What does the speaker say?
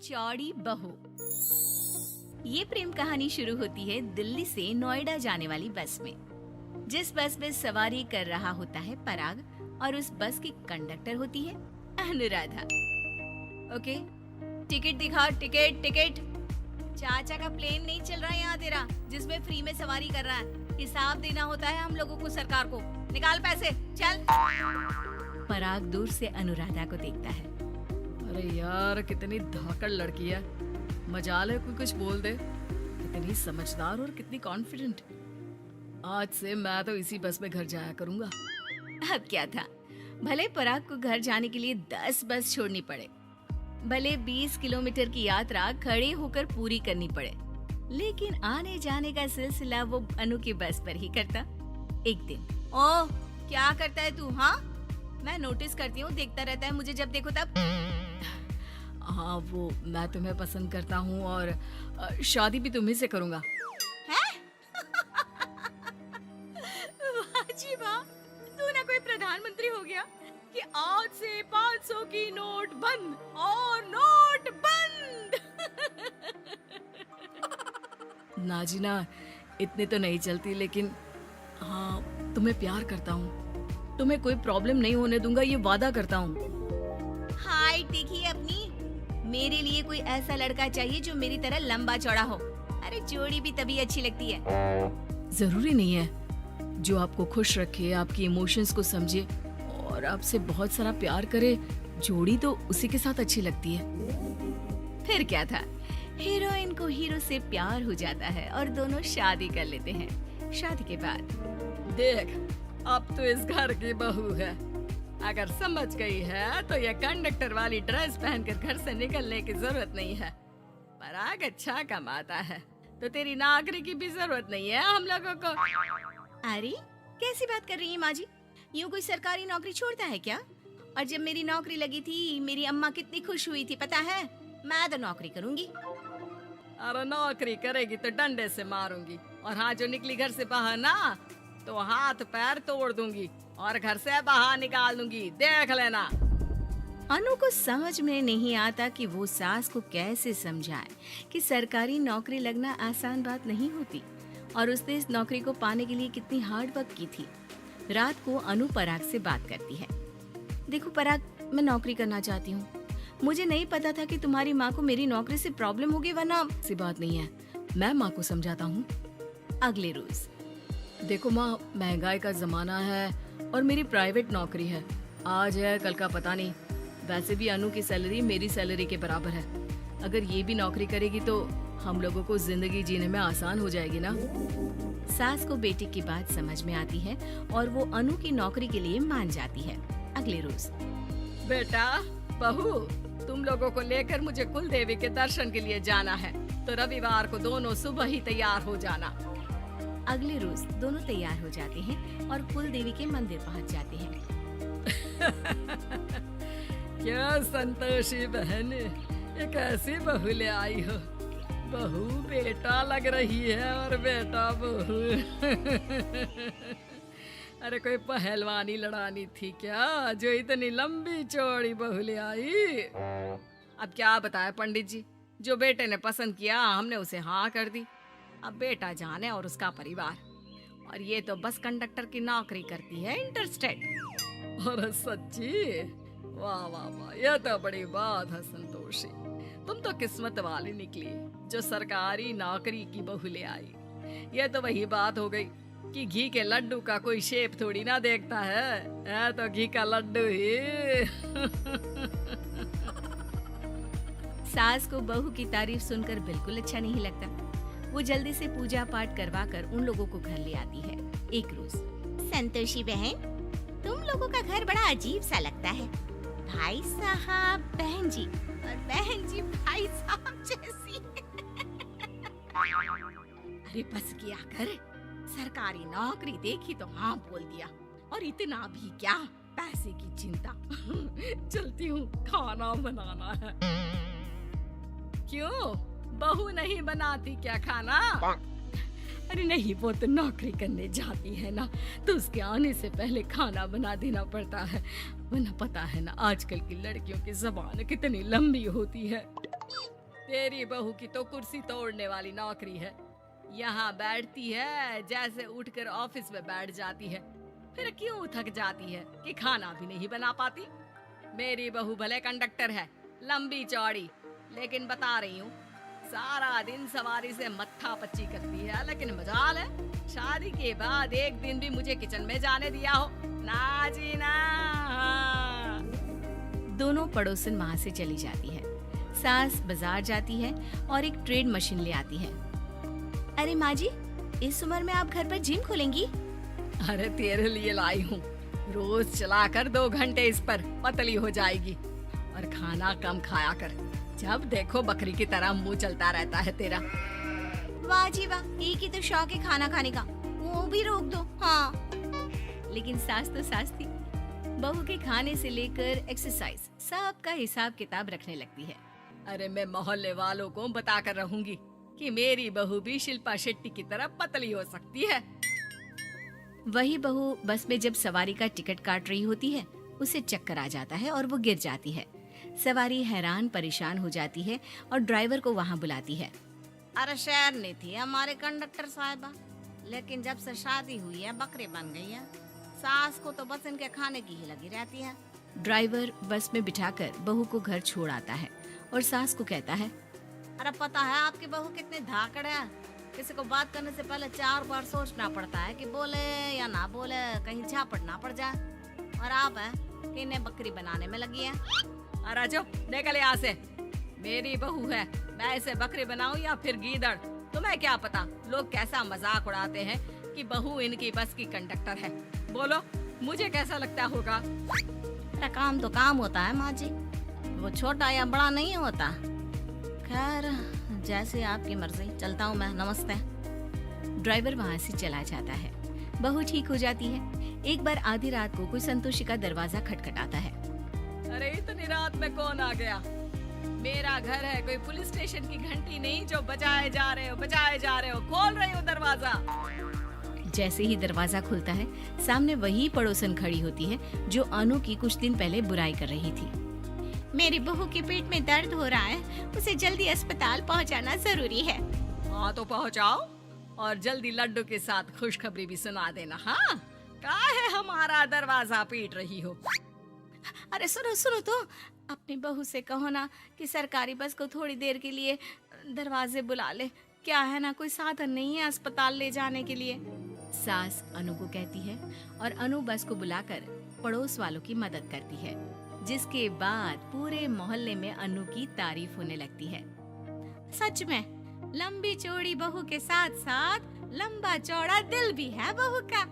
चौड़ी बहू। ये प्रेम कहानी शुरू होती है दिल्ली से नोएडा जाने वाली बस में। जिस बस में सवारी कर रहा होता है पराग और उस बस की कंडक्टर होती है अनुराधा। ओके, टिकट दिखाओ, टिकट टिकट। चाचा का प्लेन नहीं चल रहा है यहाँ तेरा, जिसमें फ्री में सवारी कर रहा है। हिसाब देना होता है हम लोगों को, सरकार को। निकाल पैसे, चल। पराग दूर से अनुराधा को देखता है। अरे यार, कितनी धाकड़ लड़की है, मजाल है कोई कुछ बोल दे। कितनी समझदार और कितनी कॉन्फिडेंट। आज से मैं तो इसी बस में घर जाया करूंगा। अब क्या था, भले पराग को घर जाने के लिए 10 बस छोड़नी पड़े, भले 20 किलोमीटर की यात्रा खड़े होकर पूरी करनी पड़े, लेकिन आने जाने का सिलसिला वो अनु की बस पर ही करता। एक दिन, ओह क्या करता है तू? हाँ, मैं नोटिस करती हूँ, देखता रहता है मुझे जब देखो तब। हाँ, वो मैं तुम्हें पसंद करता हूँ और शादी भी तुम्ही से करूंगा। हैं? वाह जी वाह, तू ना कोई प्रधानमंत्री हो गया कि आज से 500 की नोट बंद और नोट बंद। नाजिना, इतनी तो नहीं चलती, लेकिन हाँ, तुम्हें प्यार करता हूँ। तुम्हें कोई प्रॉब्लम नहीं होने दूंगा, ये वादा करता हूँ। हाय देखिए अपनी, मेरे लिए कोई ऐसा लड़का चाहिए जो मेरी तरह लंबा चौड़ा हो। अरे जोड़ी भी तभी अच्छी लगती है। जरूरी नहीं है, जो आपको खुश रखे, आपकी इमोशंस को समझे और आपसे बहुत सारा प्यार करे, जोड़ी तो उसी के साथ अच्छी लगती है। फिर क्या था, हीरोइन को हीरो से प्यार हो जाता है और दोनों शादी कर लेते हैं। शादी के बाद देख, अब तो इस घर की बहू है। अगर समझ गई है तो ये कंडक्टर वाली ड्रेस पहनकर घर से निकलने की जरूरत नहीं है। पराग अच्छा कमाता है तो तेरी नौकरी की भी जरूरत नहीं है हम लोगों को। अरे कैसी बात कर रही है माँ जी? यूँ कोई सरकारी नौकरी छोड़ता है क्या? और जब मेरी नौकरी लगी थी, मेरी अम्मा कितनी खुश हुई थी पता है? मैं तो नौकरी करूंगी। अरे नौकरी करेगी तो डंडे से मारूंगी, और हाँ, जो निकली घर से बाहर ना तो हाथ पैर तोड़ दूंगी और घर से बाहर निकाल दूंगी, देख लेना। अनु को समझ में नहीं आता कि वो सास को कैसे समझाए कि सरकारी नौकरी लगना आसान बात नहीं होती और उसने इस नौकरी को पाने के लिए कितनी हार्ड वर्क की थी। रात को अनु पराग से बात करती है। देखो पराग, मैं नौकरी करना चाहती हूँ। मुझे नहीं पता था कि तुम्हारी माँ को मेरी नौकरी से प्रॉब्लम होगी, वरना। ऐसी बात नहीं है, मैं माँ को समझाता हूँ। अगले रोज, देखो माँ, महंगाई का जमाना है और मेरी प्राइवेट नौकरी है। आज है कल का पता नहीं। वैसे भी अनु की सैलरी मेरी सैलरी के बराबर है। अगर ये भी नौकरी करेगी तो हम लोगों को जिंदगी जीने में आसान हो जाएगी ना। सास को बेटी की बात समझ में आती है और वो अनु की नौकरी के लिए मान जाती है। अगले रोज, बेटा, बहू, तुम लोगों को लेकर मुझे कुल देवी के दर्शन के लिए जाना है, तो रविवार को दोनों सुबह ही तैयार हो जाना। अगले रोज दोनों तैयार हो जाते हैं और कुल देवी के मंदिर पहुंच जाते हैं। क्या संतोषी बहन, एक ऐसी बहू ले आई हो। बहू बेटा लग रही है और बेटा बहू। अरे कोई पहलवानी लड़ानी थी क्या, जो इतनी लंबी चौड़ी बहू ले आई? अब क्या बताए पंडित जी, जो बेटे ने पसंद किया हमने उसे हाँ कर दी। अब बेटा जाने और उसका परिवार। और ये तो बस कंडक्टर की नौकरी करती है, इंटरस्टेट। और सच्ची, वाह वाह वाह, यह तो बड़ी बात है संतोषी। तुम तो किस्मत वाली निकली जो सरकारी नौकरी की बहू ले आई। यह तो वही बात हो गई कि घी के लड्डू का कोई शेप थोड़ी ना देखता है तो घी का लड्डू ही। सास को बहू की तारीफ सुनकर बिल्कुल अच्छा नहीं लगता। वो जल्दी से पूजा पाठ करवा कर उन लोगों को घर ले आती है। एक रोज, संतोषी बहन, तुम लोगों का घर बड़ा अजीब सा लगता है। भाई साहब बहन जी और बहन जी भाई साहब जैसी। अरे बस किया कर, सरकारी नौकरी देखी तो हाँ बोल दिया, और इतना भी क्या, पैसे की चिंता। चलती हूँ, खाना बनाना है। क्यों, बहू नहीं बनाती क्या खाना? अरे नहीं, वो तो नौकरी करने जाती है ना, तो उसके आने से पहले खाना बना देना पड़ता है, वरना पता है ना आजकल की लड़कियों की ज़बान कितनी लंबी होती है। तेरी बहू की तो कुर्सी तोड़ने वाली नौकरी है। यहाँ बैठती है जैसे उठकर ऑफिस में बैठ जाती है, फिर क्यों थक जाती है कि खाना भी नहीं बना पाती। मेरी बहू भले कंडक्टर है, लंबी चौड़ी, लेकिन बता रही हूँ सारा दिन सवारी से मत्था पच्ची करती है। लेकिन मजाल है शादी के बाद एक दिन भी मुझे किचन में जाने दिया हो ना जी ना। दोनों पड़ोसन वहाँ से चली जाती है। सास बाजार जाती है और एक ट्रेड मशीन ले आती है। अरे माँ जी, इस उम्र में आप घर पर जिम खोलेंगी? अरे तेरे लिए लाई हूँ, रोज चलाकर 2 घंटे इस पर, पतली हो जाएगी। और खाना कम खाया कर, जब देखो बकरी की तरह मुंह चलता रहता है तेरा। वाह जी वाह, एक ही तो शौक है खाना खाने का, वो भी रोक दो। हाँ, लेकिन सास तो सास थी, बहू के खाने से लेकर एक्सरसाइज सबका हिसाब किताब रखने लगती है। अरे मैं मोहल्ले वालों को बताकर रहूंगी कि मेरी बहू भी शिल्पा शेट्टी की तरह पतली हो सकती है। वही बहू बस में जब सवारी का टिकट काट रही होती है, उसे चक्कर आ जाता है और वो गिर जाती है। सवारी हैरान परेशान हो जाती है और ड्राइवर को वहाँ बुलाती है। अरे शहर नहीं थी हमारे कंडक्टर साहिबा, लेकिन जब से शादी हुई है बकरी बन गई है। सास को तो बस इनके खाने की ही लगी रहती है। ड्राइवर बस में बिठाकर बहू को घर छोड़ आता है और सास को कहता है, अरे पता है आपकी बहू कितनी धाकड़ है, किसी को बात करने से पहले 4 बार सोचना पड़ता है कि बोले या ना बोले, कहीं झापट ना पड़ जाए। और आप है कि इन्हें बकरी बनाने में लगी है। अरे जो निकल यहाँ से, मेरी बहू है, मैं इसे बकरी बनाऊं या फिर गीदड़, तुम्हें क्या पता लोग कैसा मजाक उड़ाते हैं कि बहू इनकी बस की कंडक्टर है। बोलो मुझे कैसा लगता होगा? अरे काम तो काम होता है माँ जी, वो छोटा या बड़ा नहीं होता। खैर जैसे आपकी मर्जी, चलता हूँ मैं, नमस्ते। ड्राइवर वहाँ से चला जाता है। बहू ठीक हो जाती है। एक बार आधी रात को कोई संतोषी का दरवाजा खटखटाता है। अरे इतनी रात में कौन आ गया? मेरा घर है, कोई पुलिस स्टेशन की घंटी नहीं जो बजाए जा रहे हो। खोल रही हो दरवाजा। जैसे ही दरवाजा खुलता है, सामने वही पड़ोसन खड़ी होती है जो अनु की कुछ दिन पहले बुराई कर रही थी। मेरी बहू के पेट में दर्द हो रहा है, उसे जल्दी अस्पताल पहुंचाना जरूरी है। हाँ तो पहुँचाओ, और जल्दी लड्डू के साथ खुशखबरी भी सुना देना। हाँ, काहे हमारा दरवाजा पीट रही हो? अरे सुनो तो, अपनी बहू से कहो ना कि सरकारी बस को थोड़ी देर के लिए दरवाजे बुला ले। क्या है ना, कोई साधन नहीं है अस्पताल ले जाने के लिए। सास अनु को कहती है और अनु बस को बुलाकर पड़ोस वालों की मदद करती है, जिसके बाद पूरे मोहल्ले में अनु की तारीफ होने लगती है। सच में लंबी चौड़ी बहू के साथ साथ लंबा चौड़ा दिल भी है बहू का।